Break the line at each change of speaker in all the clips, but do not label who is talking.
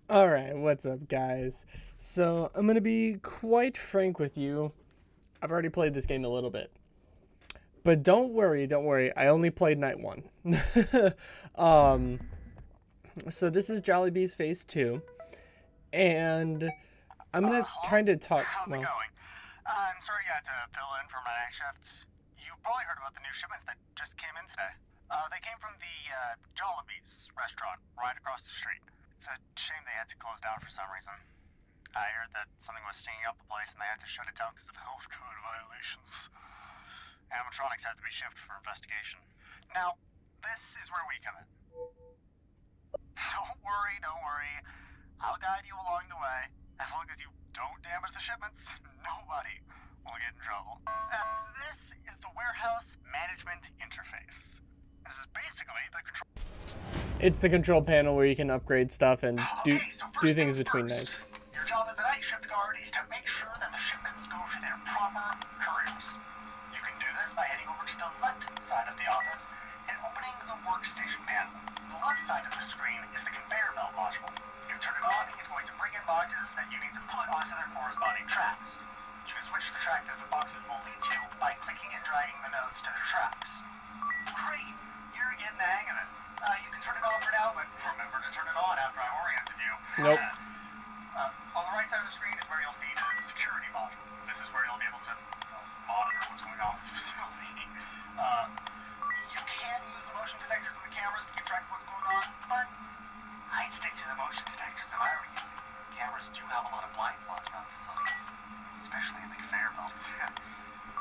Alright, what's up, guys? So, I'm gonna be quite frank with you. I've already played this game a little bit. But don't worry, I only played night one. um, so this is Jollibee's Phase 2, and I'm gonna
Hello?
kind of talk,
How's it
well,
going? I'm sorry you had to fill in for my night shift. You probably heard about the new shipments that just came in today. They came from the Jollibee's restaurant right across the street. It's a shame they had to close down for some reason. I heard that something was stinging up the place and they had to shut it down because of health code violations. Animatronics had to be shipped for investigation. Now, this is where we come in. Don't worry. I'll guide you along the way. As long as you don't damage the shipments, nobody will get in trouble. This is the warehouse management interface. This is basically the control.
it's the control panel where you can upgrade stuff and do,
Okay, so
do
first
things
things
between
first.
nights.
Your job as a night shift guard is to make sure that the shipments go to their proper couriers. You can do this by heading over to the left side of the office and opening the workstation panel. The left side of the screen is the conveyor belt module. You turn it on, it's going to bring in boxes that you need to put onto their corresponding tracks. You can switch the track that the boxes will lead to by clicking and dragging the nodes to their tracks. Great! You're getting the hang of it. You can turn it off for now, but remember to turn it on after I oriented you.
Nope.
On the right side of the screen is where you'll see the security module. This is where you'll be able to monitor what's going on with the facility. You can use the motion detectors and the cameras to keep track of what's going on, but I'd stick to the motion detectors if I were you. Cameras do have a lot of blind spots around the facility, especially in the conveyor belt.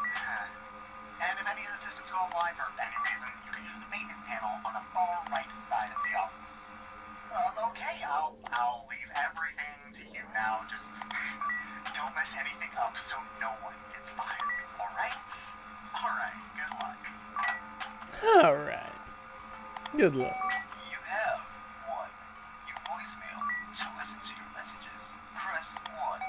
And if any of the systems go offline for any reason, you can use the maintenance panel on the far right side of the office. Okay, I'll leave everything to you now. Just don't mess anything up so no one gets fired. Alright? Alright, good luck.
Alright. Good luck.
You have one. Your voicemail. To listen to your messages, press 1.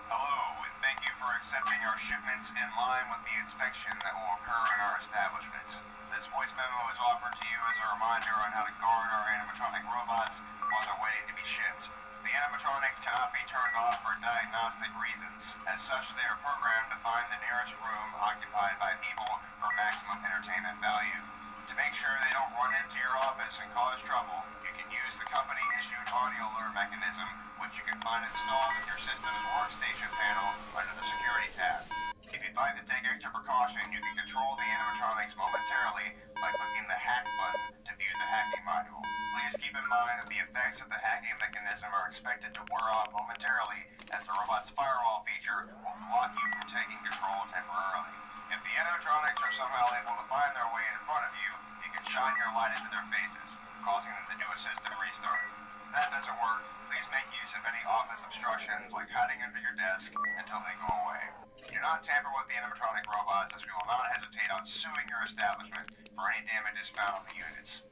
Hello, and thank you for accepting our shipments in line with the inspection that will occur in our establishment. This voice memo is offered to you as a reminder on how to guard our animatronic robots while they're waiting to be shipped. The animatronics cannot be turned off for diagnostic reasons. As such, they are programmed to find the nearest room occupied by people for maximum entertainment value. To make sure they don't run into your office and cause trouble, you can use the company-issued audio alert mechanism, which you can find installed in your system's workstation panel under the security tab. If you'd like to take extra precaution, you can control the animatronics momentarily by clicking the hack button to view the hacking module. Please keep in mind that the effects of the hacking mechanism are expected to wear off momentarily, as the robot's firewall feature will block you from taking control temporarily. If the animatronics are somehow able to find their way in front of you, you can shine your light into their faces, causing them to do a system restart. If that doesn't work, please make use of any office obstructions like hiding under your desk until they go away. Do not tamper with the animatronic robots, as we will not hesitate on suing your establishment for any damages found on the units.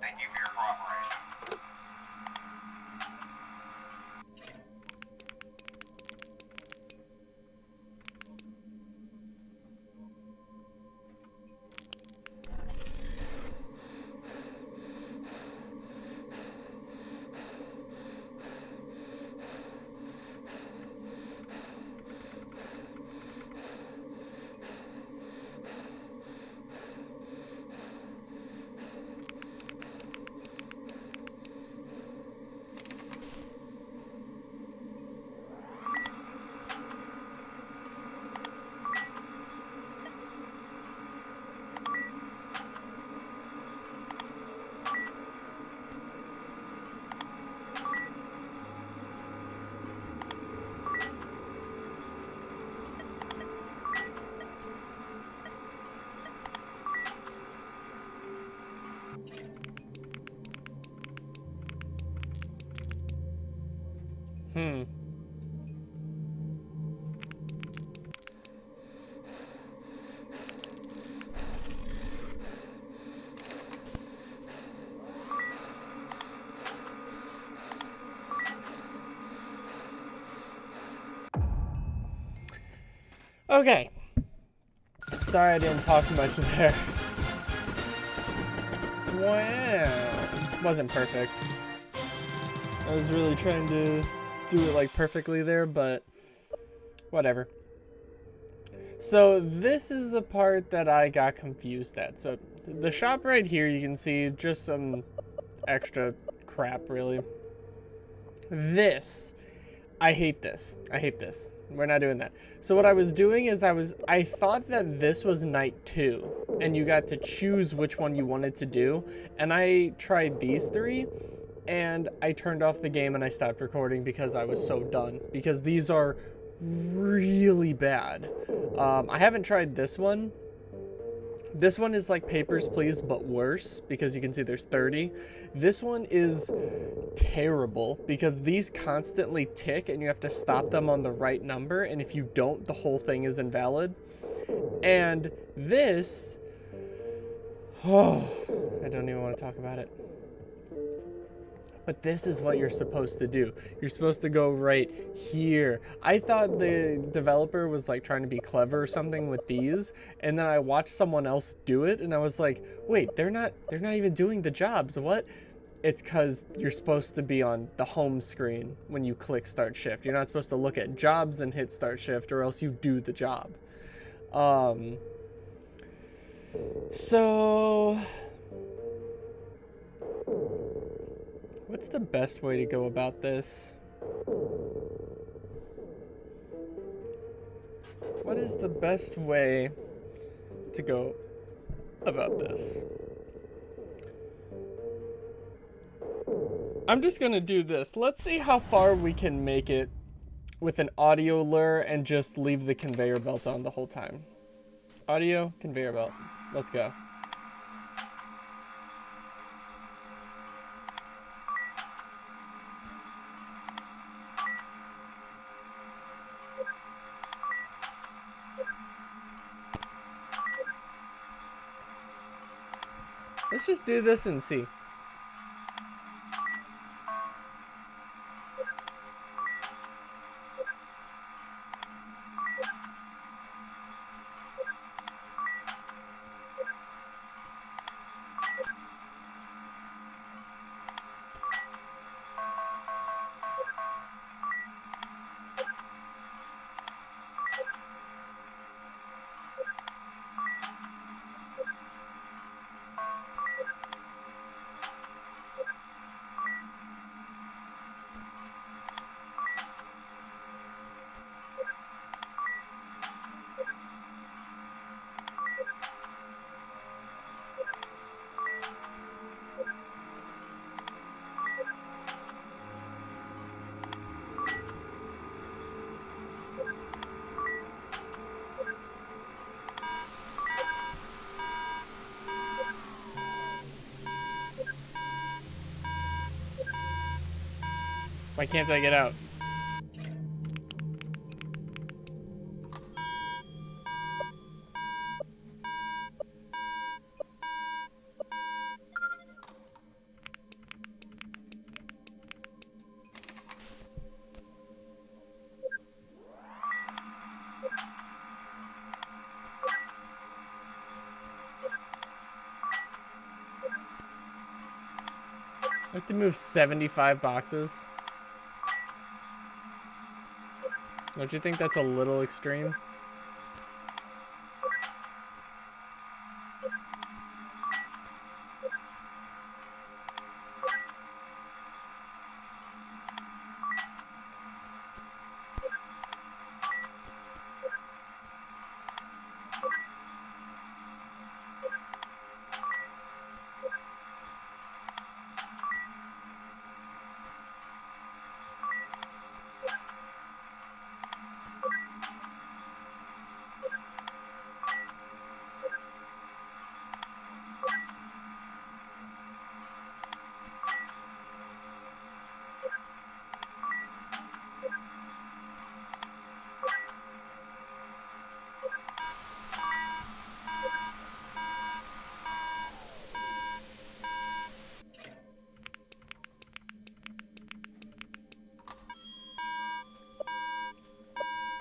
Thank you for your cooperation.
Hmm. Okay. Sorry I didn't talk much there. Wow. Wasn't perfect. I was really trying to do it like perfectly there, but whatever. So this is the part that I got confused at. So the shop right here, you can see just some extra crap, really. This, I hate this. I hate this. We're not doing that. So what I was doing is I thought that this was night 2 and you got to choose which one you wanted to do. And I tried these 3 and I turned off the game and I stopped recording because I was so done. Because these are really bad. I haven't tried this one. This one is like Papers, Please, but worse because you can see there's 30. This one is terrible because these constantly tick and you have to stop them on the right number, and if you don't, the whole thing is invalid. And this, oh, I don't even want to talk about it. But this is what you're supposed to do. You're supposed to go right here. I thought the developer was like trying to be clever or something with these, and then I watched someone else do it and I was like, wait, they're not even doing the jobs. What? It's because you're supposed to be on the home screen when you click start shift. You're not supposed to look at jobs and hit start shift, or else you do the job. So what's the best way to go about this? What is the best way to go about this? I'm just gonna do this. Let's see how far we can make it with an audio lure and just leave the conveyor belt on the whole time. Audio, conveyor belt. Let's go. Let's just do this and see. Why can't I get out? I have to move 75 boxes. Don't you think that's a little extreme?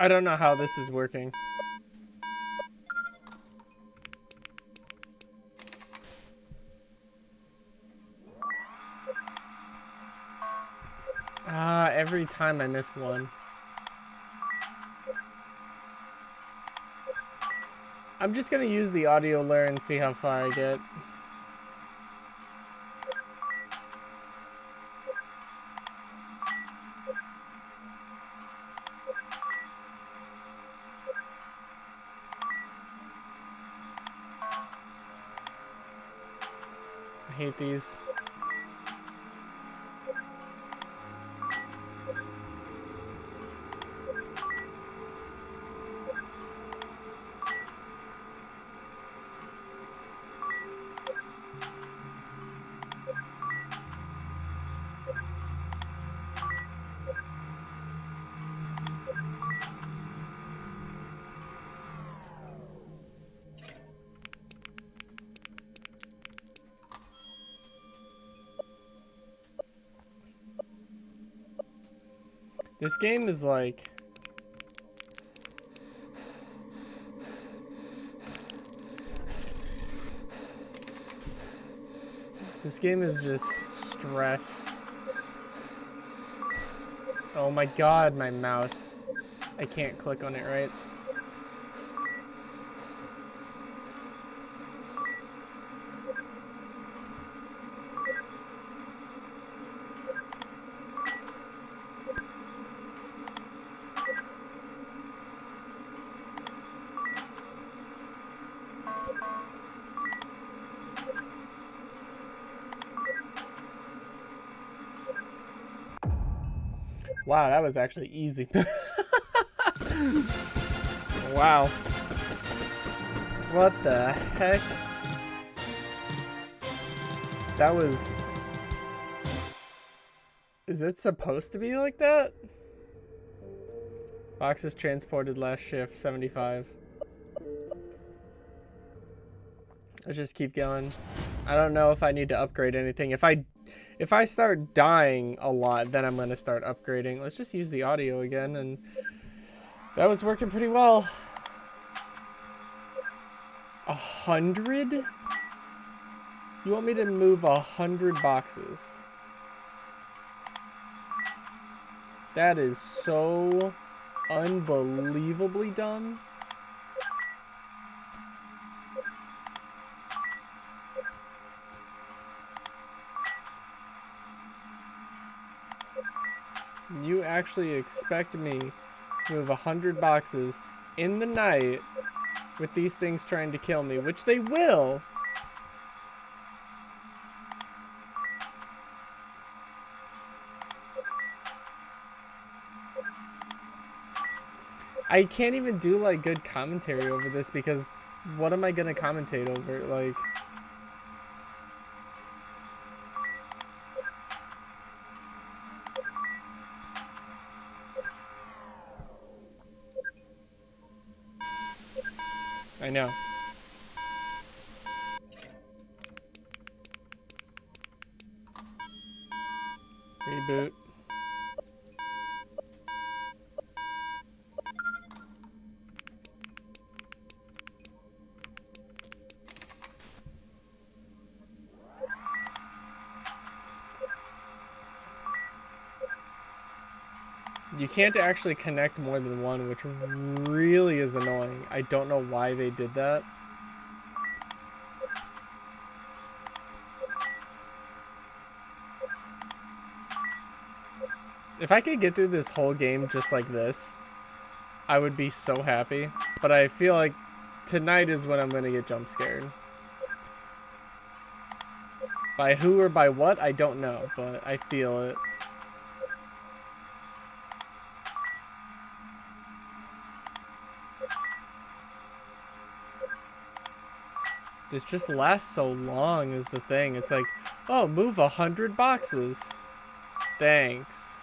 I don't know how this is working. Ah, every time I miss one. I'm just gonna use the audio lure and see how far I get. I hate these. This game is like... This game is just stress. Oh my god, my mouse. I can't click on it right. Wow, that was actually easy. Wow. What the heck? That was... Is it supposed to be like that? Boxes transported last shift, 75. Let's just keep going. I don't know if I need to upgrade anything. If I start dying a lot, then I'm gonna start upgrading. Let's just use the audio again, and that was working pretty well. 100? You want me to move 100 boxes? That is so unbelievably dumb. You actually expect me to move 100 boxes in the night with these things trying to kill me, which they will. I can't even do like good commentary over this because what am I gonna commentate over? Like, I know. Reboot. You can't actually connect more than one, which really is annoying. I don't know why they did that. If I could get through this whole game just like this, I would be so happy. But I feel like tonight is when I'm gonna get jump scared. By who or by what, I don't know, but I feel it. This just lasts so long is the thing. It's like, oh, move 100 boxes. Thanks.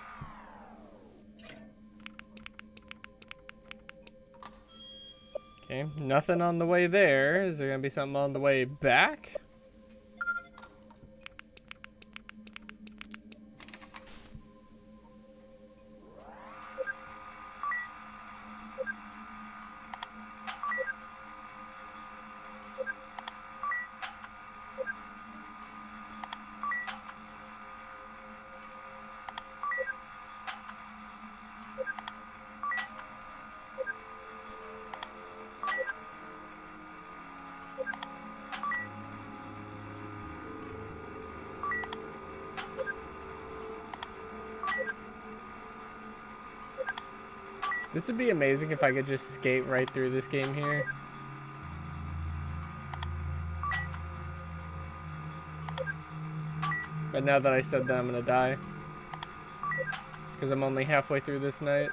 Okay, nothing on the way there. Is there gonna be something on the way back? This would be amazing if I could just skate right through this game here. But now that I said that, I'm gonna die. Because I'm only halfway through this night.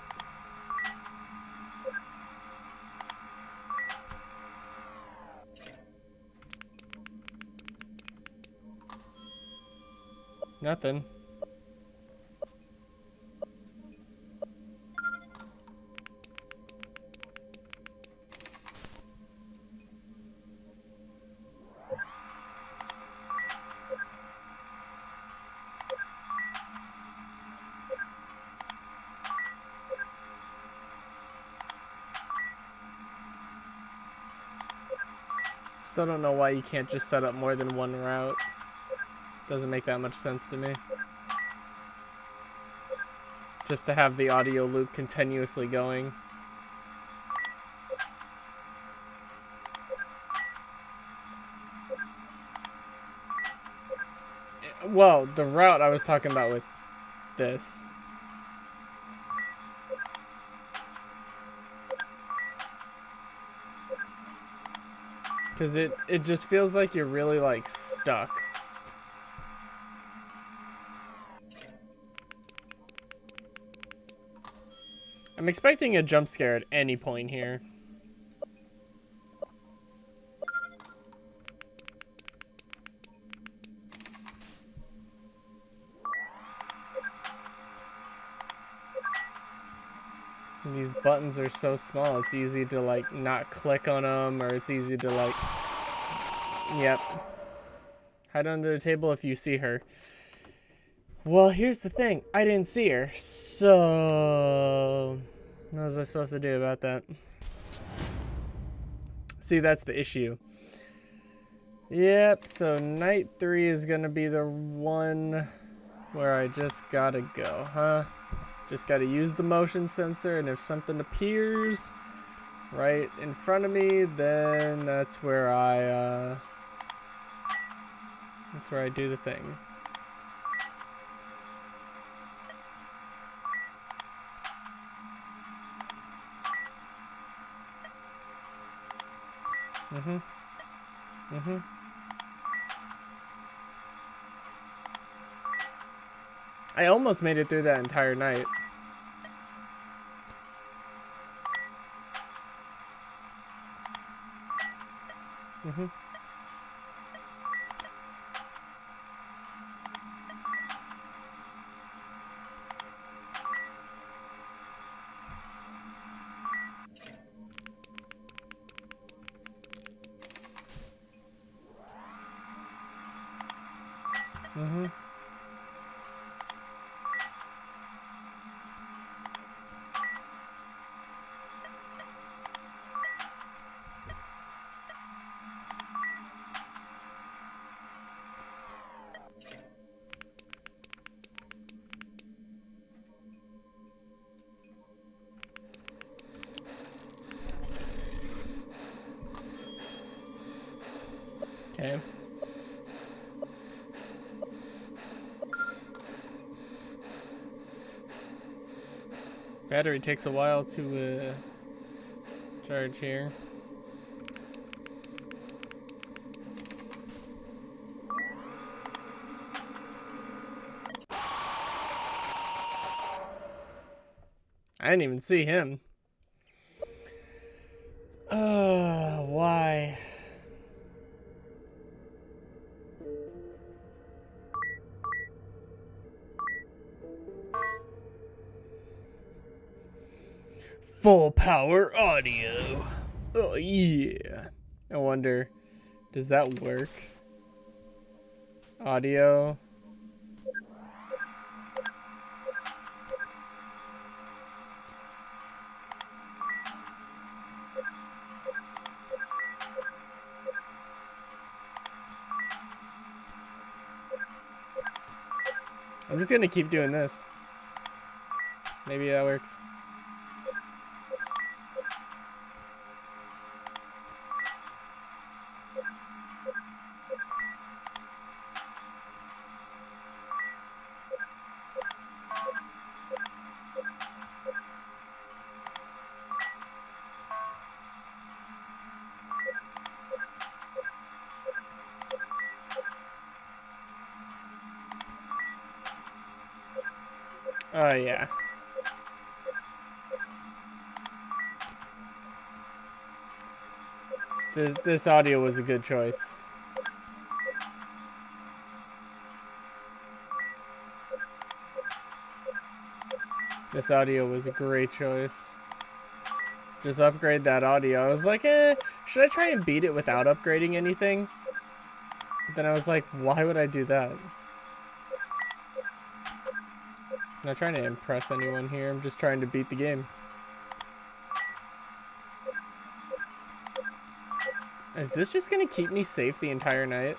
Nothing. Still don't know why you can't just set up more than one route. Doesn't make that much sense to me. Just to have the audio loop continuously going. Well, the route I was talking about with this. Because it just feels like you're really, like, stuck. I'm expecting a jump scare at any point here. And these buttons are so small, it's easy to, like, not click on them, or it's easy to, like... Yep. Hide under the table if you see her. Well, here's the thing. I didn't see her, so... What was I supposed to do about that? See, that's the issue. Yep, so night 3 is gonna be the one where I just gotta go, huh? Just gotta use the motion sensor, and if something appears right in front of me, then that's where I do the thing. I almost made it through that entire night. Okay. Battery takes a while to charge here. I didn't even see him. Why? Full power audio. Oh yeah. I wonder, does that work? Audio. I'm just gonna keep doing this. Maybe that works. Oh, yeah. This audio was a good choice. This audio was a great choice. Just upgrade that audio. I was like, should I try and beat it without upgrading anything? But then I was like, why would I do that? I'm not trying to impress anyone here. I'm just trying to beat the game. Is this just gonna keep me safe the entire night?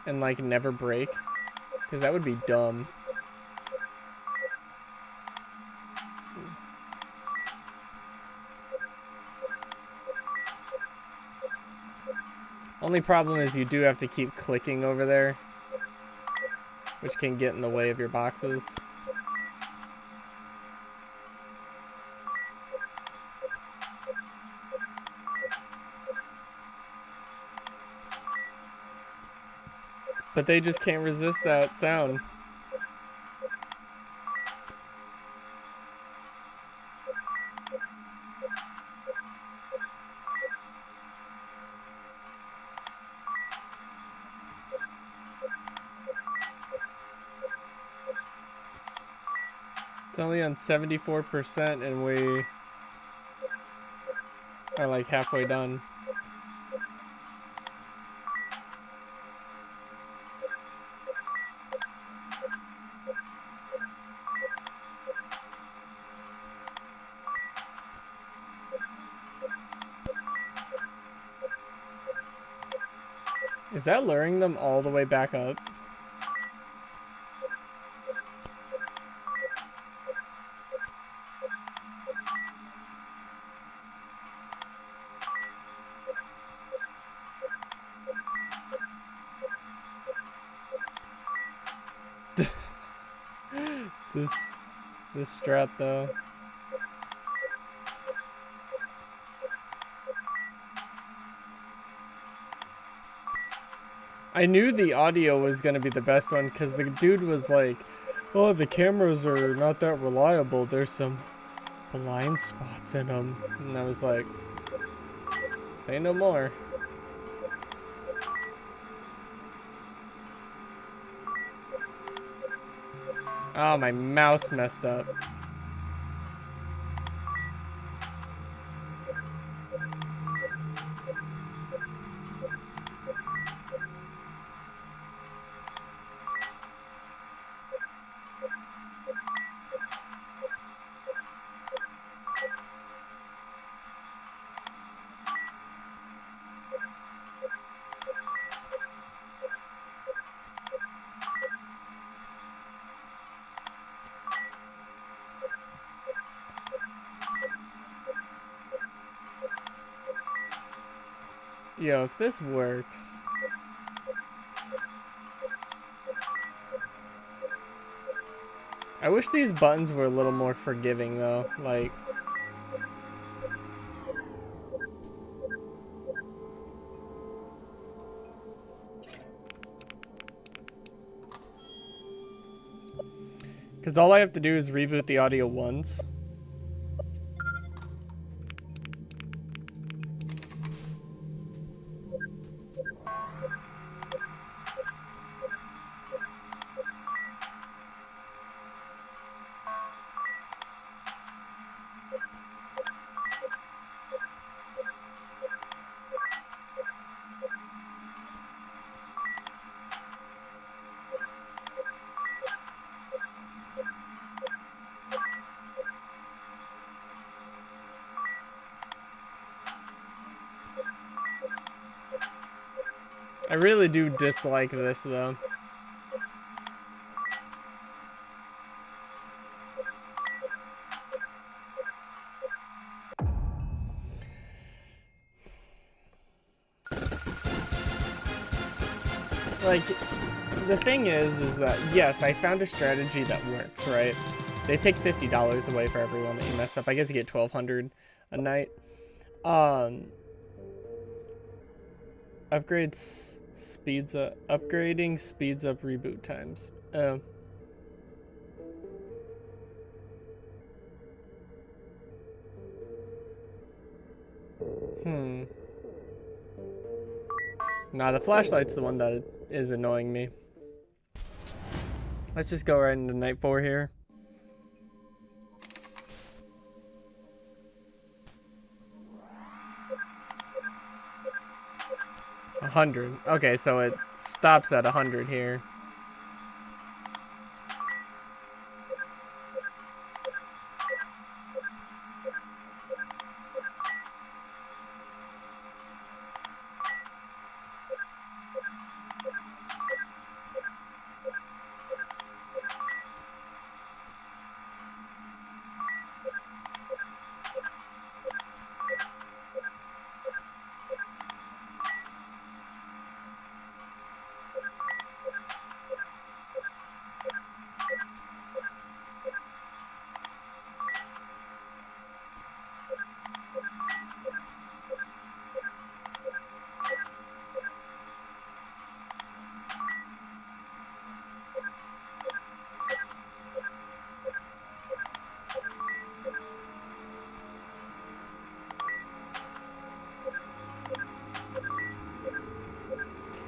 And, like, never break? Because that would be dumb. Only problem is you do have to keep clicking over there, which can get in the way of your boxes. But they just can't resist that sound. It's only on 74% and we are like halfway done. Is that luring them all the way back up? This strat though. I knew the audio was gonna be the best one because the dude was like, oh, the cameras are not that reliable. There's some blind spots in them. And I was like, say no more. Oh, my mouse messed up. Yo, if this works. I wish these buttons were a little more forgiving though, like. Because all I have to do is reboot the audio once. I really do dislike this though. Like, the thing is that, yes, I found a strategy that works, right? They take $50 away for everyone that you mess up. I guess you get $1,200 a night. Upgrading speeds up reboot times. Nah, the flashlight's the one that is annoying me. Let's just go right into night 4 here. $100. Okay, so it stops at 100 here.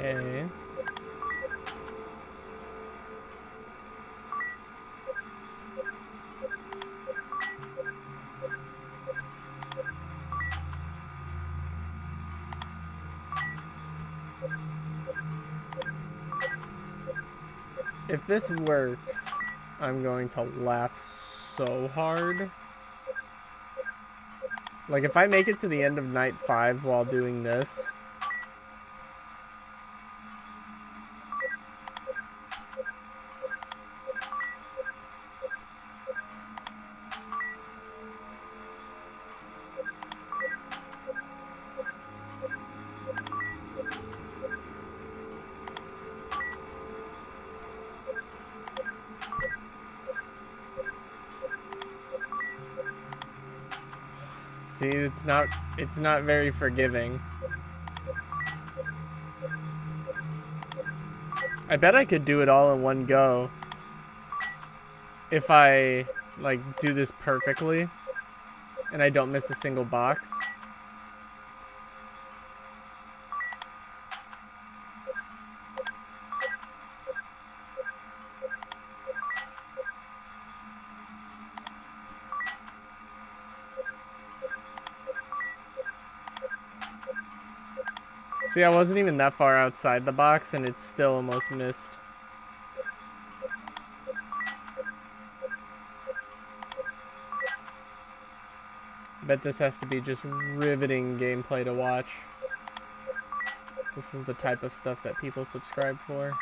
Okay. If this works, I'm going to laugh so hard. Like, if I make it to the end of night 5 while doing this... See, it's not very forgiving. I bet I could do it all in one go. If I, like, do this perfectly. And I don't miss a single box. See, I wasn't even that far outside the box, and it's still almost missed. Bet this has to be just riveting gameplay to watch. This is the type of stuff that people subscribe for.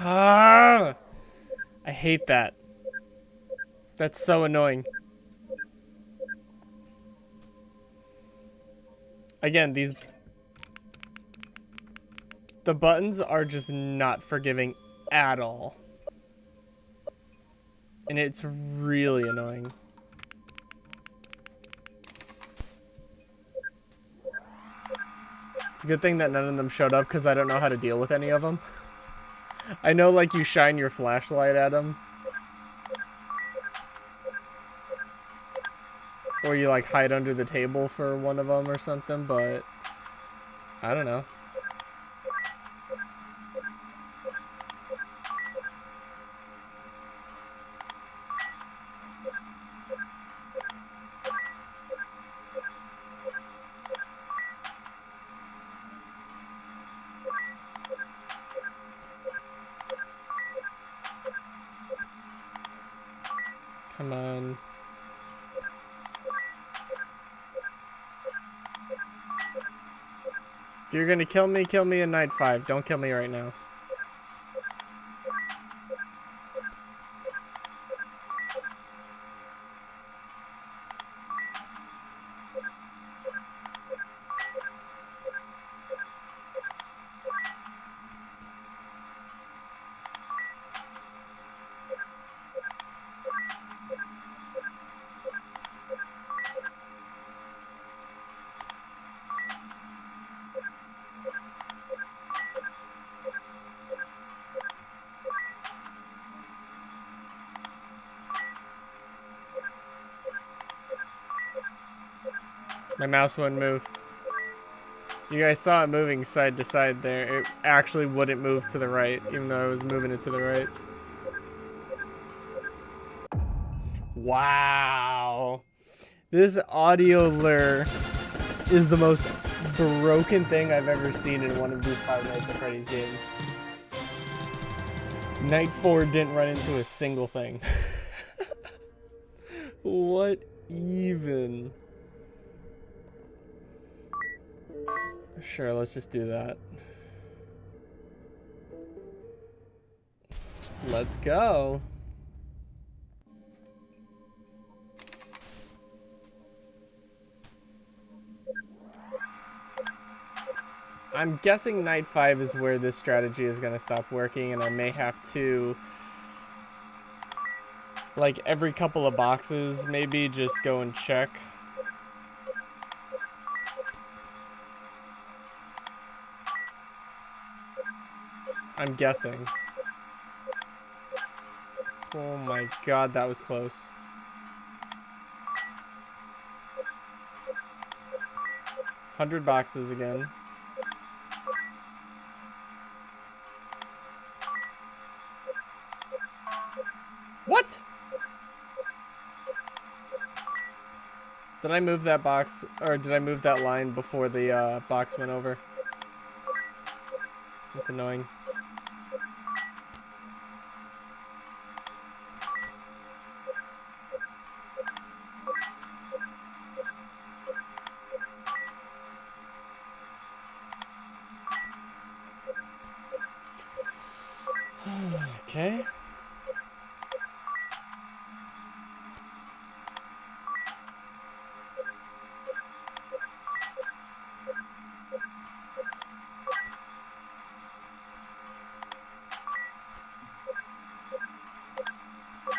Ah! I hate that. That's so annoying. Again, the buttons are just not forgiving at all. And it's really annoying. It's a good thing that none of them showed up because I don't know how to deal with any of them. I know, like, you shine your flashlight at them. Or you, like, hide under the table for one of them or something, but I don't know. Come on. If you're gonna kill me in night 5. Don't kill me right now. My mouse wouldn't move. You guys saw it moving side to side there. It actually wouldn't move to the right, even though I was moving it to the right. Wow. This audio lure is the most broken thing I've ever seen in one of these Five Nights at Freddy's games. Night 4 didn't run into a single thing. What even? Sure, let's just do that. Let's go. I'm guessing night 5 is where this strategy is going to stop working, and I may have to, like, every couple of boxes, maybe just go and check. I'm guessing. Oh my god, that was close. $100 boxes again. What? Did I move that box, or did I move that line before the box went over? That's annoying. Okay.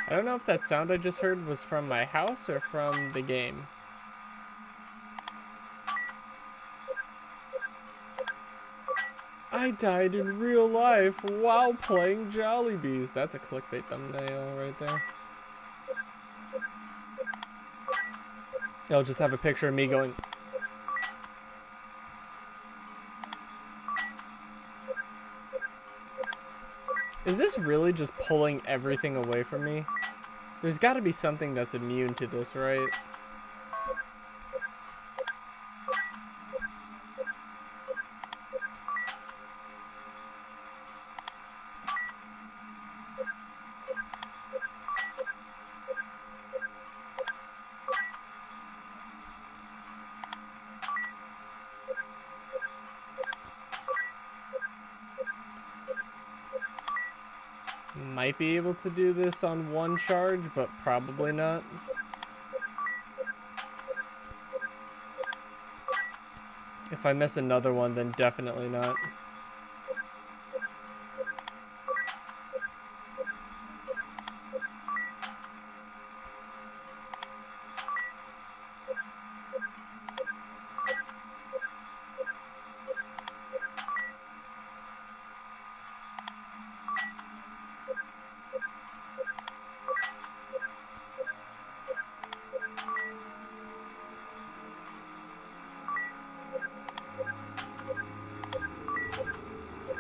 I don't know if that sound I just heard was from my house or from the game. I died in real life while playing Jollibees. That's a clickbait thumbnail right there. I'll just have a picture of me going. Is this really just pulling everything away from me? There's got to be something that's immune to this, right? Might be able to do this on one charge, but probably not. If I miss another one, then definitely not.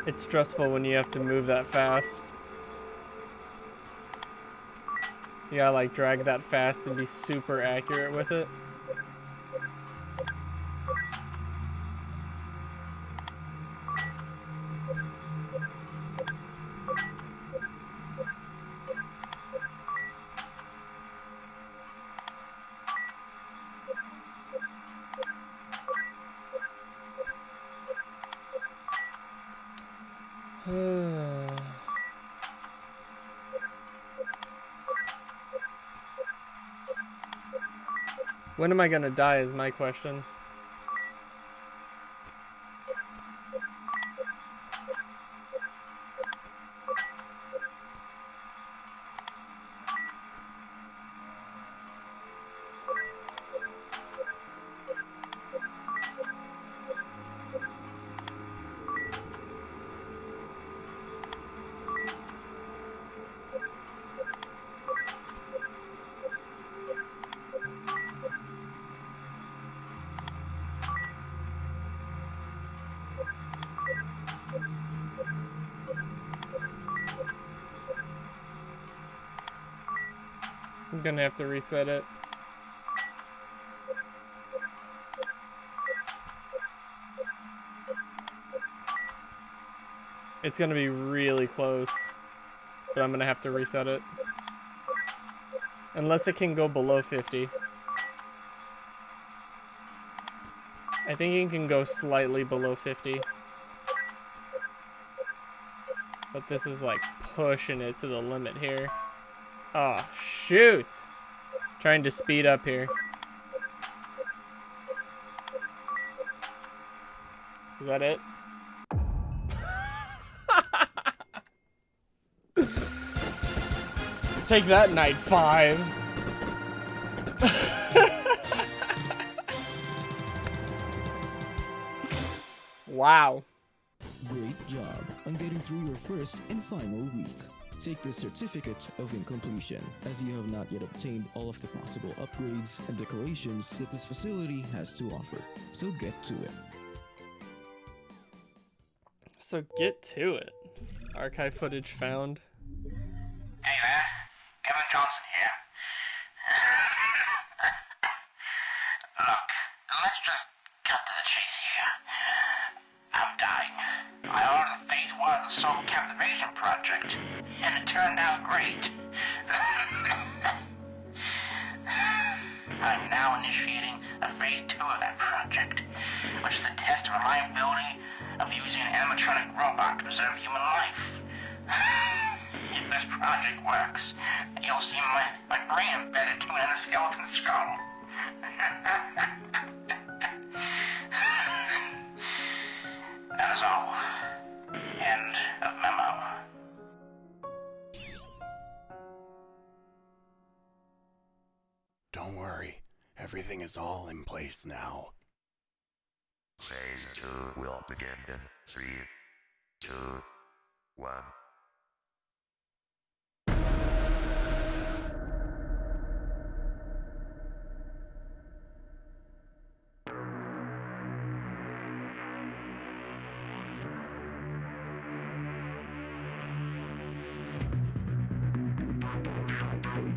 It's stressful when you have to move that fast. You gotta like drag that fast and be super accurate with it. When am I gonna die is my question. I'm gonna have to reset it. It's gonna be really close, but I'm gonna have to reset it. Unless it can go below 50. I think it can go slightly below 50. But this is like pushing it to the limit here. Oh, shoot! Trying to speed up here. Is that it? Take that, Night 5. Wow.
Great job on getting through your first and final week. Take the certificate of incompletion, as you have not yet obtained all of the possible upgrades and decorations that this facility has to offer. So get to it.
So get to it. Archive footage found.
Hey there, Kevin Johnson here. Look, let's just cut to the chase here. I'm dying. I ordered Phase 1 of the Soul Captivation Project, and it turned out great. I'm now initiating a Phase 2 of that project, which is the test of reliability of using an animatronic robot to preserve human life. If this project works, you'll see my brain embedded to an endoskeleton skull. That is all. End of memo.
Don't worry, everything is all in place now.
Phase 2 will begin in 3, 2, 1.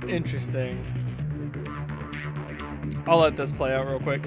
Interesting. I'll let this play out real quick.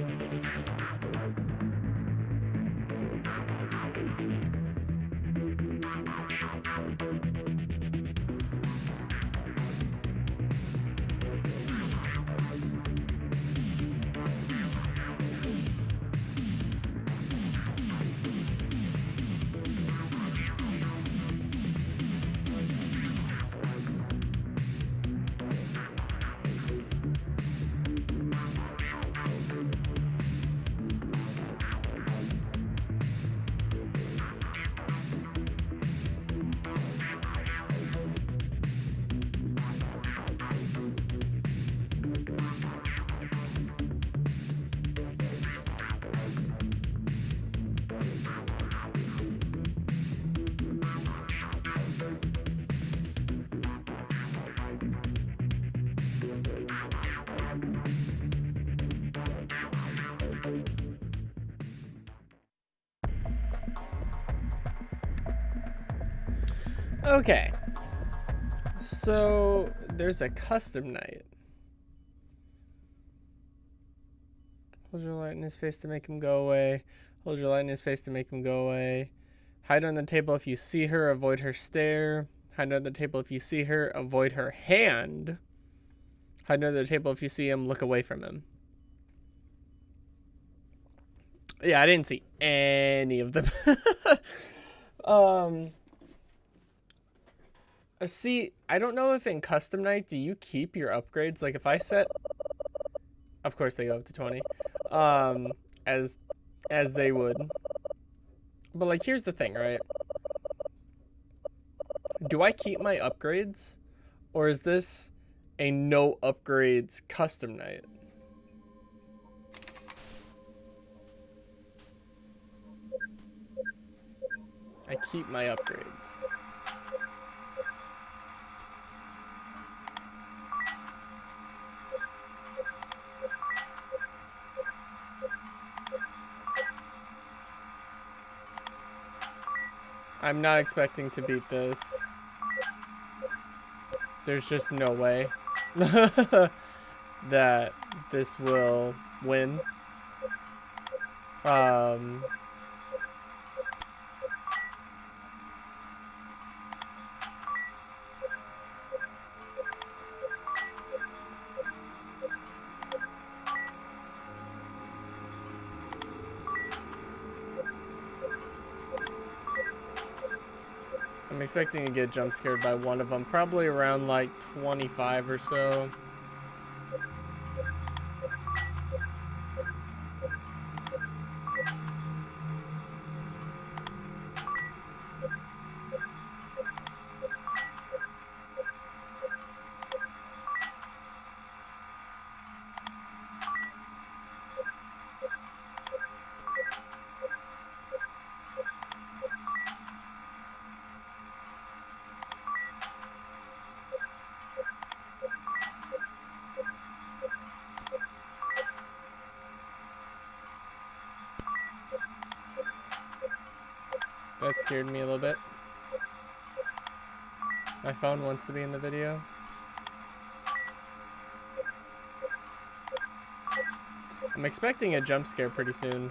Okay. So there's a custom night. Hold your light in his face to make him go away. Hold your light in his face to make him go away. Hide on the table if you see her, avoid her stare. Hide under the table if you see her, avoid her hand. Hide under the table if you see him, look away from him. Yeah, I didn't see any of them. See, I don't know if in custom night, do you keep your upgrades? Like if I set, of course they go up to 20, as they would. But like, here's the thing, right? Do I keep my upgrades, or is this a no upgrades custom night? I keep my upgrades. I'm not expecting to beat this. There's just no way that this will win. I'm expecting to get jump scared by one of them, probably around like 25 or so. That scared me a little bit. My phone wants to be in the video. I'm expecting a jump scare pretty soon.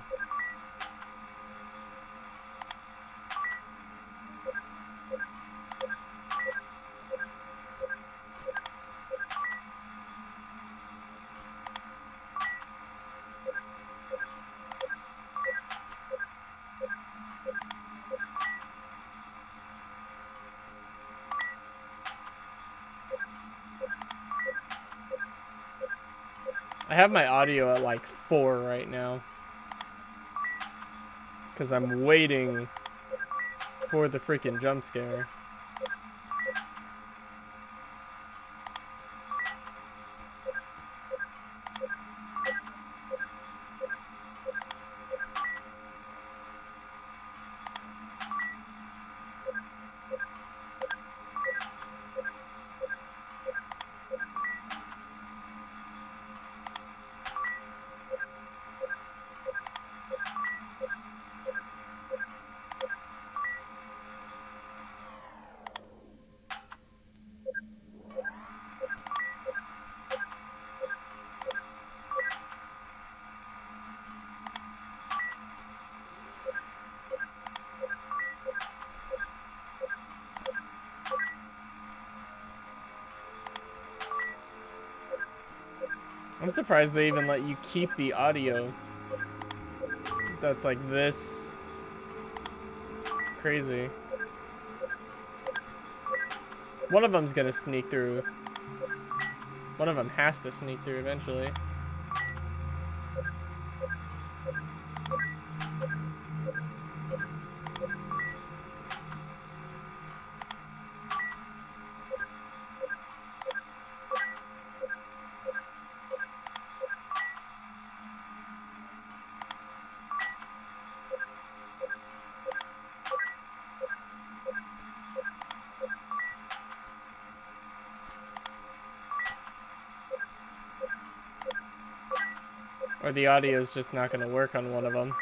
I have my audio at like 4 right now. Because I'm waiting for the freaking jump scare. I'm surprised they even let you keep the audio. That's like this crazy. One of them's gonna sneak through. One of them has to sneak through eventually. Or the audio's just not gonna work on one of them.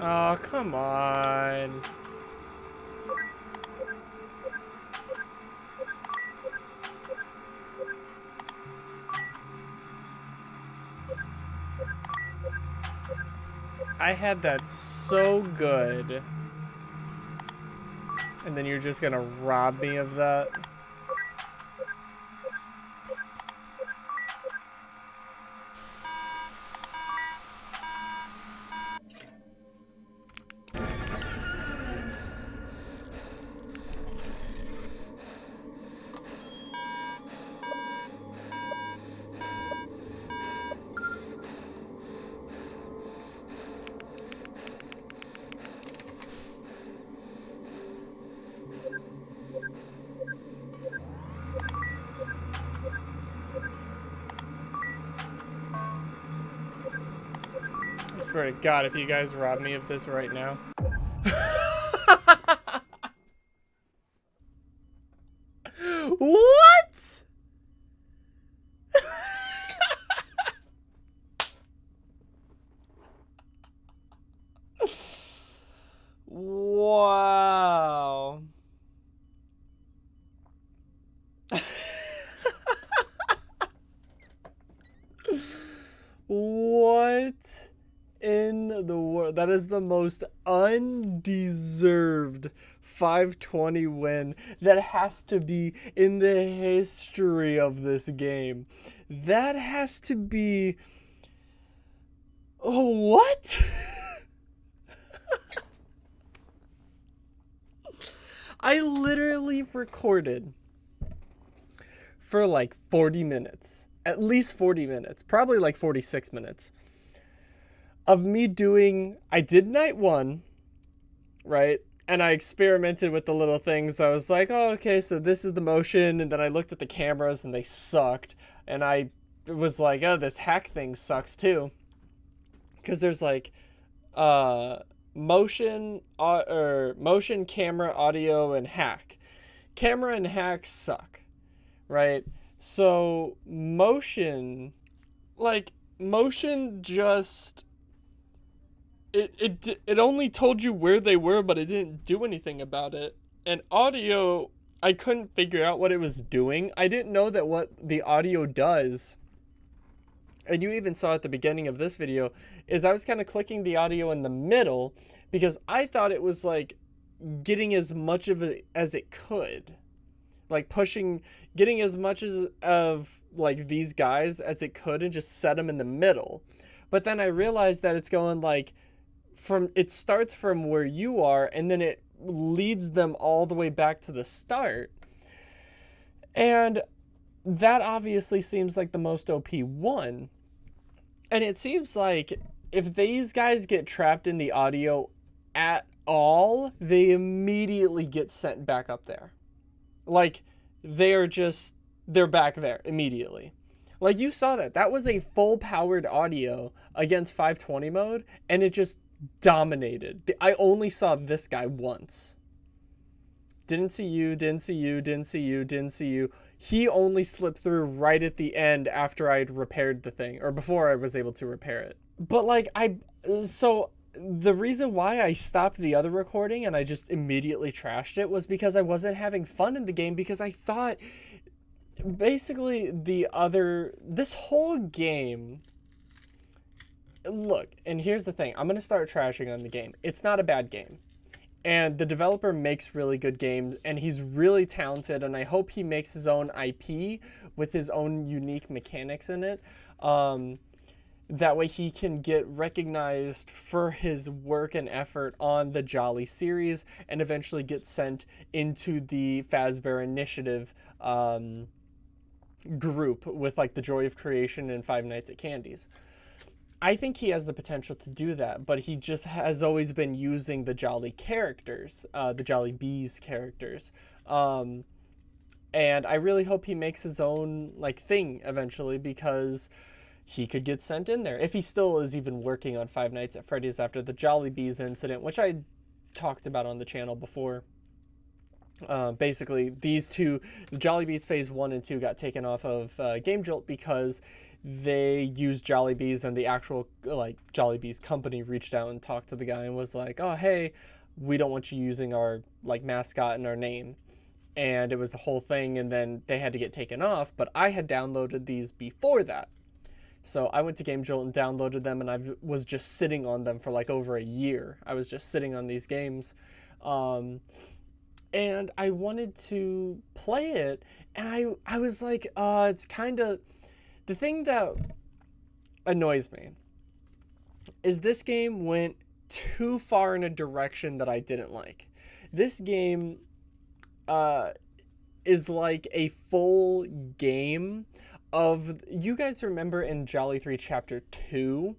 Oh, come on. I had that so good. And then you're just gonna rob me of that? swear to God, if you guys rob me of this right now. What? Wow. What in the world? That is the most undeserved 520 win that has to be in the history of this game. That has to be... Oh, what? I literally recorded for like 40 minutes, at least 40 minutes, probably like 46 minutes of me doing, I did night one, right? And I experimented with the little things. I was like, oh, okay, so this is the motion. And then I looked at the cameras and they sucked. And I was like, oh, this hack thing sucks too. Because there's like motion, camera, audio, and hack. Camera and hack suck, right? So motion just it only told you where they were, but it didn't do anything about it. And audio, I couldn't figure out what it was doing. I didn't know that what the audio does, and you even saw at the beginning of this video, is I was kind of clicking the audio in the middle because I thought it was like getting as much of it as it could. Like getting as much of like these guys as it could and just set them in the middle. But then I realized that it's going like it starts from where you are and then it leads them all the way back to the start. And that obviously seems like the most OP one. And it seems like if these guys get trapped in the audio at all, they immediately get sent back up there. Like, they're back there immediately. Like, you saw that. That was a full-powered audio against 520 mode, and it just dominated. I only saw this guy once. Didn't see you, didn't see you, didn't see you, didn't see you. He only slipped through right at the end after I'd repaired the thing, or before I was able to repair it. But, like, so the reason why I stopped the other recording and I just immediately trashed it was because I wasn't having fun in the game, because I thought basically this whole game, look, and here's the thing, I'm going to start trashing on the game. It's not a bad game. And the developer makes really good games, and he's really talented, and I hope he makes his own IP with his own unique mechanics in it. That way he can get recognized for his work and effort on the Jolly series and eventually get sent into the Fazbear Initiative group with like the Joy of Creation and Five Nights at Candy's. I think he has the potential to do that, but he just has always been using the Jolly characters, the Jollibee's characters. And I really hope he makes his own like thing eventually, because he could get sent in there. If he still is even working on Five Nights at Freddy's after the Jollibee's incident, which I talked about on the channel before. Basically, these two, the Jollibee's Phase 1 and 2 got taken off of Game Jolt because they used Jollibee's, and the actual like Jollibee's company reached out and talked to the guy and was like, oh, hey, we don't want you using our like mascot and our name. And it was a whole thing, and then they had to get taken off, but I had downloaded these before that. So I went to Game Jolt and downloaded them, and I was just sitting on them for like over a year. I was just sitting on these games. And I wanted to play it, and I was like, it's kind of... The thing that annoys me is this game went too far in a direction that I didn't like. This game is like a full game of... You guys remember in Jolly 3 Chapter 2,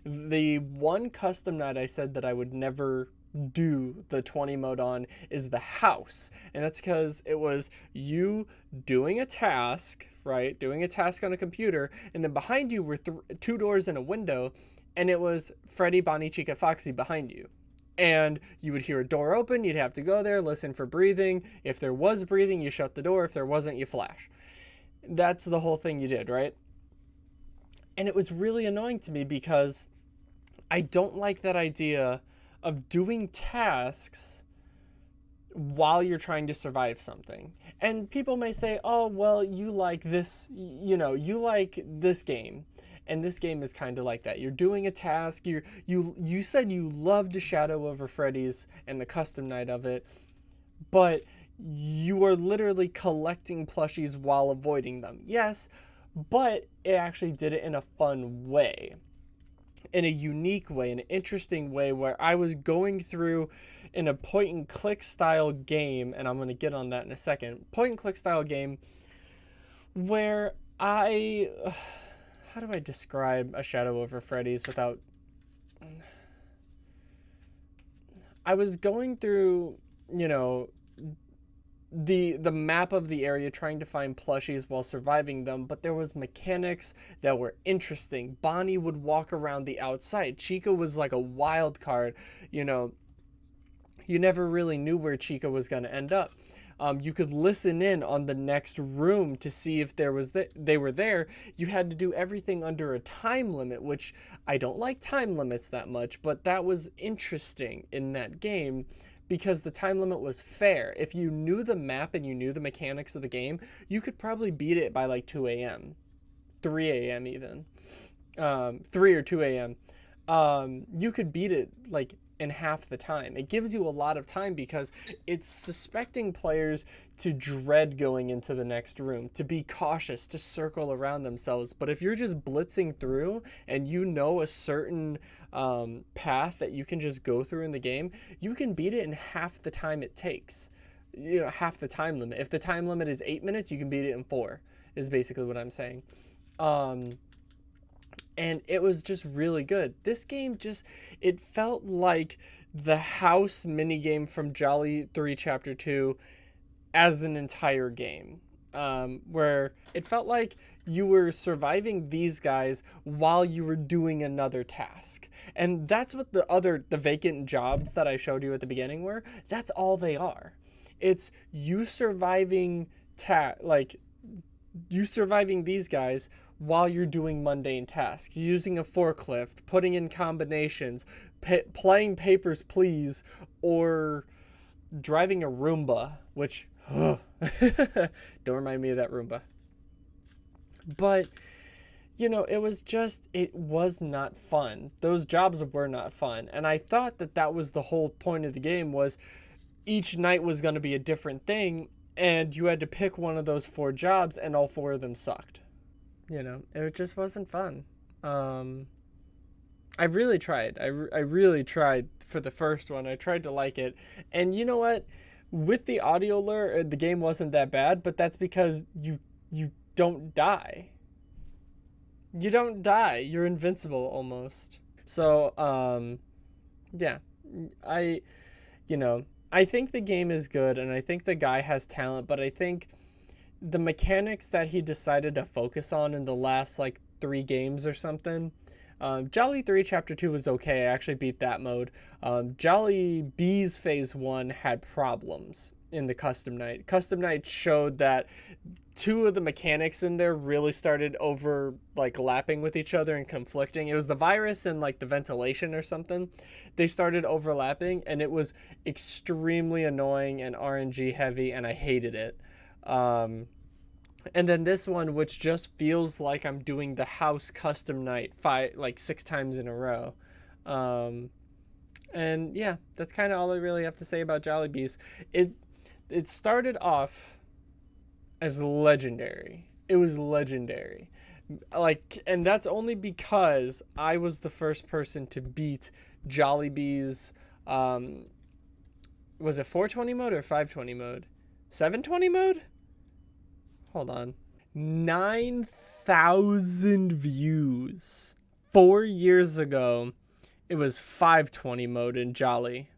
the one custom night I said that I would never do the 20 mode on is the house. And that's because it was you doing a task, right? Doing a task on a computer, and then behind you were two doors and a window, and it was Freddy, Bonnie, Chica, Foxy behind you. And you would hear a door open, you'd have to go there, listen for breathing. If there was breathing, you shut the door. If there wasn't, you flash. That's the whole thing you did, right? And it was really annoying to me because I don't like that idea of doing tasks while you're trying to survive something. And people may say, oh, well, you like this, you like this game. And this game is kind of like that. You're doing a task. You said you loved Shadow over Freddy's and the custom night of it, but you are literally collecting plushies while avoiding them. Yes, but it actually did it in a fun way, in a unique way, in an interesting way, where I was going through in a point and click style game, and I'm going to get on that in a second, point and click style game where how do I describe a Shadow over Freddy's without... I was going through, the map of the area trying to find plushies while surviving them, but there was mechanics that were interesting. Bonnie would walk around the outside. Chica was like a wild card. You never really knew where Chica was going to end up. You could listen in on the next room to see if they were there. You had to do everything under a time limit, which I don't like time limits that much, but that was interesting in that game because the time limit was fair. If you knew the map and you knew the mechanics of the game, you could probably beat it by like 2 a.m., 3 a.m. even, 3 or 2 a.m. You could beat it like in half the time. It gives you a lot of time because it's suspecting players to dread going into the next room, to be cautious, to circle around themselves. But if you're just blitzing through and you know a certain path that you can just go through in the game, you can beat it in half the time it takes. Half the time limit. If the time limit is 8 minutes, you can beat it in 4, is basically what I'm saying. And it was just really good. This game it felt like the house minigame from Jolly 3 Chapter 2 as an entire game. Where it felt like you were surviving these guys while you were doing another task. And that's what the vacant jobs that I showed you at the beginning were. That's all they are. It's you surviving these guys while you're doing mundane tasks, using a forklift, putting in combinations, playing Papers, Please, or driving a Roomba, which, don't remind me of that Roomba. But, it was not fun. Those jobs were not fun. And I thought that was the whole point of the game, was each night was going to be a different thing, and you had to pick one of those 4 jobs, and all 4 of them sucked. It just wasn't fun. I really tried. I really tried for the first one. I tried to like it. And you know what? With the audio lure, the game wasn't that bad, but that's because you don't die. You don't die. You're invincible almost. So, yeah. I think the game is good, and I think the guy has talent, but I think the mechanics that he decided to focus on in the last 3 games or something. Jolly 3 Chapter 2 was okay. I actually beat that mode. Jollibee's Phase 1 had problems in the Custom Night. Custom Night showed that 2 of the mechanics in there really started lapping with each other and conflicting. It was the virus and the ventilation or something. They started overlapping, and it was extremely annoying and RNG heavy, and I hated it. And then this one, which just feels like I'm doing the house custom night 6 times in a row. And yeah, that's kind of all I really have to say about Jollibee's. It started off as legendary. It was legendary. And that's only because I was the first person to beat Jollibee's, was it 420 mode or 520 mode? 720 mode? Hold on. 9,000 views. 4 years ago, it was 520 mode in Jolly.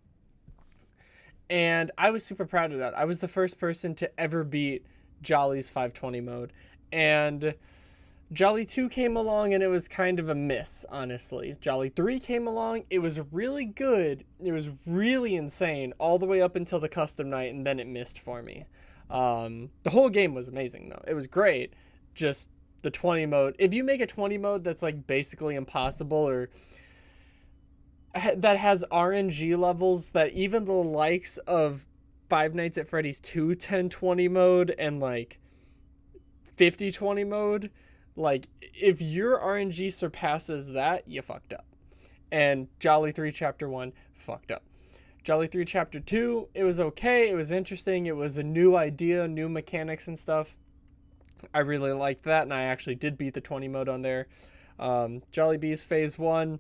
And I was super proud of that. I was the first person to ever beat Jolly's 520 mode. And Jolly 2 came along and it was kind of a miss, honestly. Jolly 3 came along, it was really good. It was really insane all the way up until the custom night, and then it missed for me. The whole game was amazing though. It was great. Just the 20 mode. If you make a 20 mode that's like basically impossible, or that has RNG levels that even the likes of Five Nights at Freddy's 2 1020 mode and like 5020 mode, like if your RNG surpasses that, you fucked up. And Jolly 3 Chapter 1 fucked up. Jolly 3 Chapter 2, it was okay, it was interesting, it was a new idea, new mechanics and stuff. I really liked that, and I actually did beat the 20 mode on there. Jollibee's Phase 1,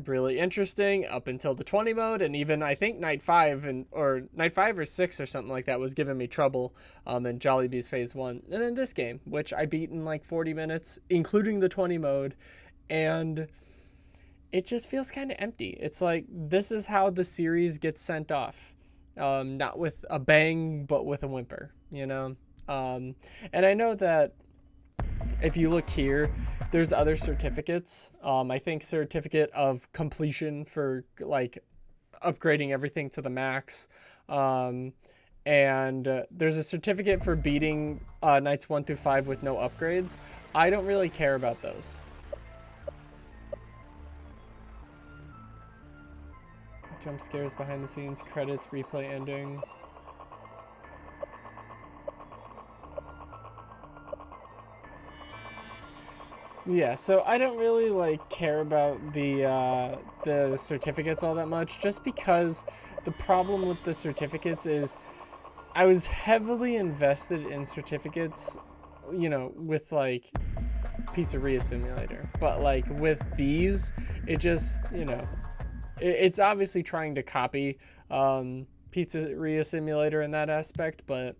really interesting up until the 20 mode, and even I think night 5 or 6 or something like that was giving me trouble in Jollibee's Phase 1. And then this game, which I beat in like 40 minutes, including the 20 mode, and it just feels kind of empty. It's like, this is how the series gets sent off. Not with a bang, but with a whimper, you know? And I know that if you look here, there's other certificates. I think certificate of completion for like upgrading everything to the max. And there's a certificate for beating nights 1 through 5 with no upgrades. I don't really care about those. Jump scares, behind the scenes, credits, replay ending. Yeah, so I don't really like care about the certificates all that much, just because the problem with the certificates is I was heavily invested in certificates, you know, with like Pizzeria Simulator, but like with these, it just, you know, it's obviously trying to copy Pizzeria Simulator in that aspect, but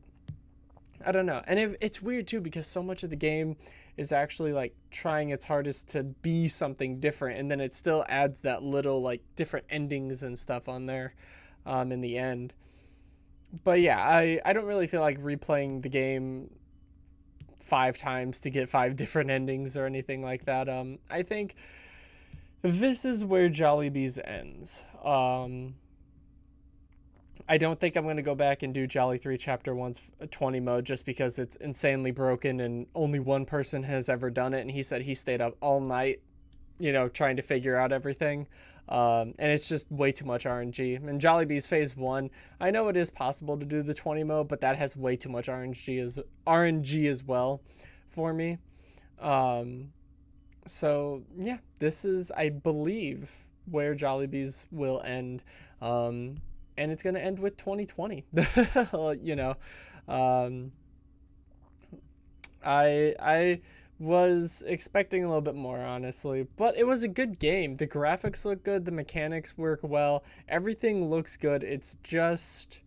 I don't know. And it's weird too, because so much of the game is actually like trying its hardest to be something different, and then it still adds that little like different endings and stuff on there in the end. But yeah, I don't really feel like replaying the game 5 times to get 5 different endings or anything like that. I think this is where Jollibee's ends. I don't think I'm going to go back and do Jolly 3 Chapter 1's 20 mode, just because it's insanely broken and only one person has ever done it, and he said he stayed up all night, you know, trying to figure out everything. And it's just way too much RNG. And Jollibee's Phase 1, I know it is possible to do the 20 mode, but that has way too much RNG as well for me. So yeah, this is, I believe, where Jollibee's will end. And it's going to end with 2020. You know, I was expecting a little bit more, honestly, but it was a good game. The graphics look good, the mechanics work well, everything looks good. It's just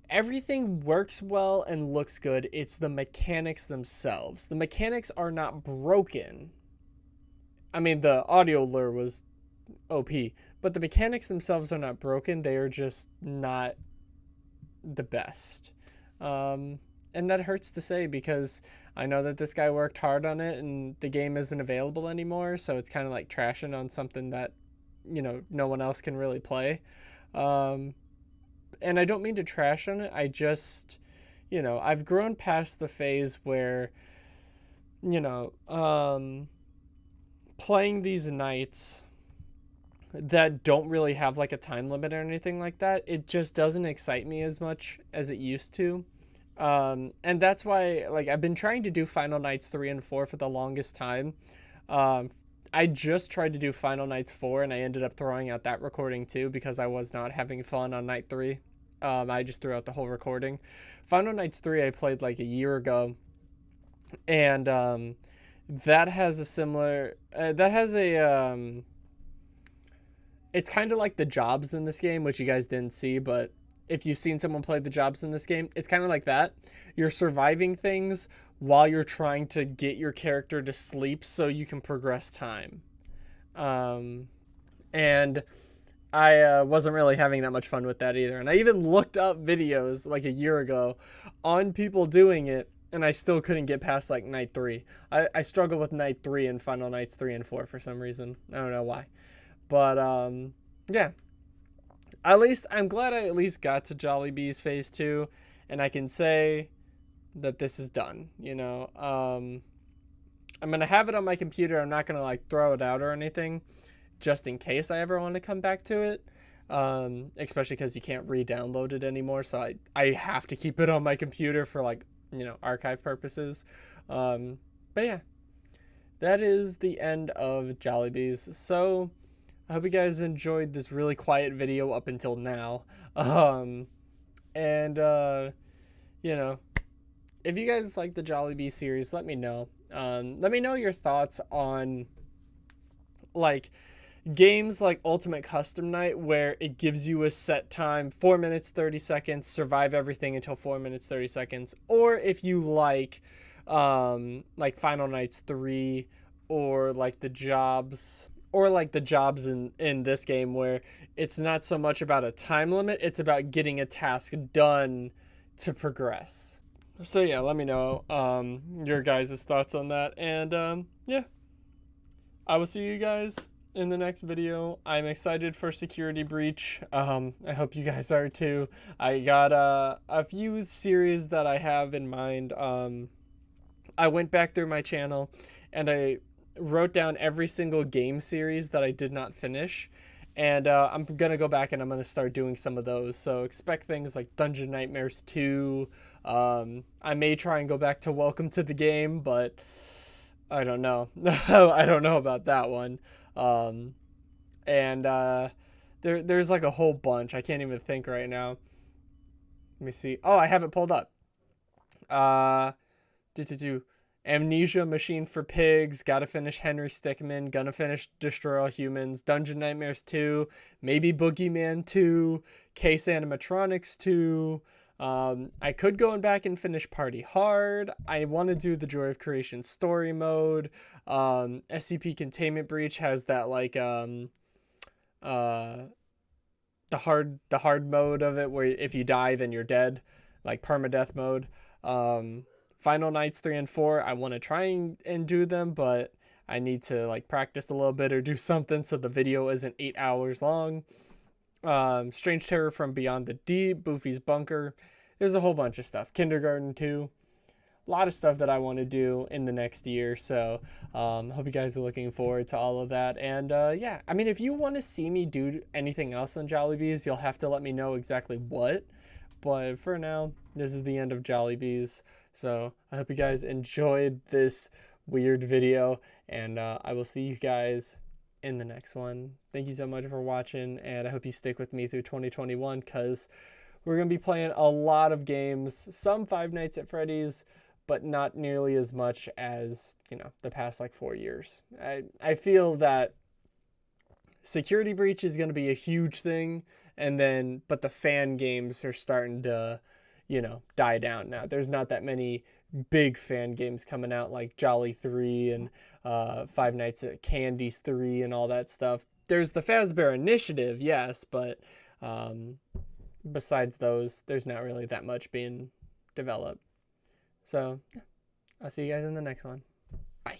everything works well and looks good. It's the mechanics themselves. The mechanics are not broken. I mean, the audio lure was OP, but the mechanics themselves are not broken. They are just not the best. And that hurts to say, because I know that this guy worked hard on it and the game isn't available anymore. So it's kind of like trashing on something that, you know, no one else can really play. And I don't mean to trash on it. I just, you know, I've grown past the phase where, you know, playing these nights that don't really have like a time limit or anything like that, it just doesn't excite me as much as it used to. And that's why, like, I've been trying to do Final Nights 3 and 4 for the longest time. I just tried to do Final Nights 4 and I ended up throwing out that recording too, because I was not having fun on night 3. I just threw out the whole recording. Final Nights 3 I played like a year ago, and that has a similar it's kind of like the jobs in this game, which you guys didn't see, but if you've seen someone play the jobs in this game, it's kind of like that. You're surviving things while you're trying to get your character to sleep so you can progress time. And I wasn't really having that much fun with that either. And I even looked up videos like a year ago on people doing it, and I still couldn't get past like night 3. I struggle with night 3 and Final Nights 3 and 4 for some reason. I don't know why. But yeah. At least I'm glad I at least got to Jollibee's phase 2, and I can say that this is done, you know. I'm going to have it on my computer. I'm not going to like throw it out or anything, just in case I ever want to come back to it. Especially because you can't re-download it anymore, so I have to keep it on my computer for like, you know, archive purposes. But yeah, that is the end of Jollibee's. So I hope you guys enjoyed this really quiet video up until now. And you know, if you guys like the Jollibee series, let me know. Let me know your thoughts on like games like Ultimate Custom Night, where it gives you a set time, 4 minutes 30 seconds, survive everything until 4 minutes 30 seconds, or if you like Final Nights 3, or like the jobs, in this game, where it's not so much about a time limit, it's about getting a task done to progress. So yeah, let me know your guys' thoughts on that, and yeah, I will see you guys in the next video. I'm excited for Security Breach. I hope you guys are too. I got a few series that I have in mind. I went back through my channel and I wrote down every single game series that I did not finish. And I'm going to go back and I'm going to start doing some of those. So expect things like Dungeon Nightmares 2. I may try and go back to Welcome to the Game, but I don't know. I don't know about that one. And there's like a whole bunch. I can't even think right now. Let me see. Oh, I have it pulled up. Amnesia Machine for Pigs. Gotta finish Henry Stickmin. Gonna finish Destroy All Humans. Dungeon Nightmares 2. Maybe Boogeyman 2. Case Animatronics 2. I could go back and finish Party Hard. I want to do the Joy of Creation story mode. SCP Containment Breach has that like the hard mode of it, where if you die then you're dead, like permadeath mode. Final Nights 3 and 4, I want to try and do them, but I need to like practice a little bit or do something so the video isn't 8 hours long. Strange Terror from Beyond the Deep, Boofy's Bunker. There's a whole bunch of stuff. Kindergarten 2. A lot of stuff that I want to do in the next year. So hope you guys are looking forward to all of that. And yeah, I mean, if you want to see me do anything else on Jollibee's, you'll have to let me know exactly what. But for now, this is the end of Jollibee's. So I hope you guys enjoyed this weird video. And I will see you guys in the next one. Thank you so much for watching, and I hope you stick with me through 2021, because we're going to be playing a lot of games, some Five Nights at Freddy's, but not nearly as much as, you know, the past like 4 years. I feel that Security Breach is going to be a huge thing, but the fan games are starting to, you know, die down now. There's not that many big fan games coming out like Jolly 3 and Five Nights at Candy's 3 and all that stuff. There's the Fazbear Initiative, yes, but besides those, there's not really that much being developed. So, yeah, I'll see you guys in the next one. Bye.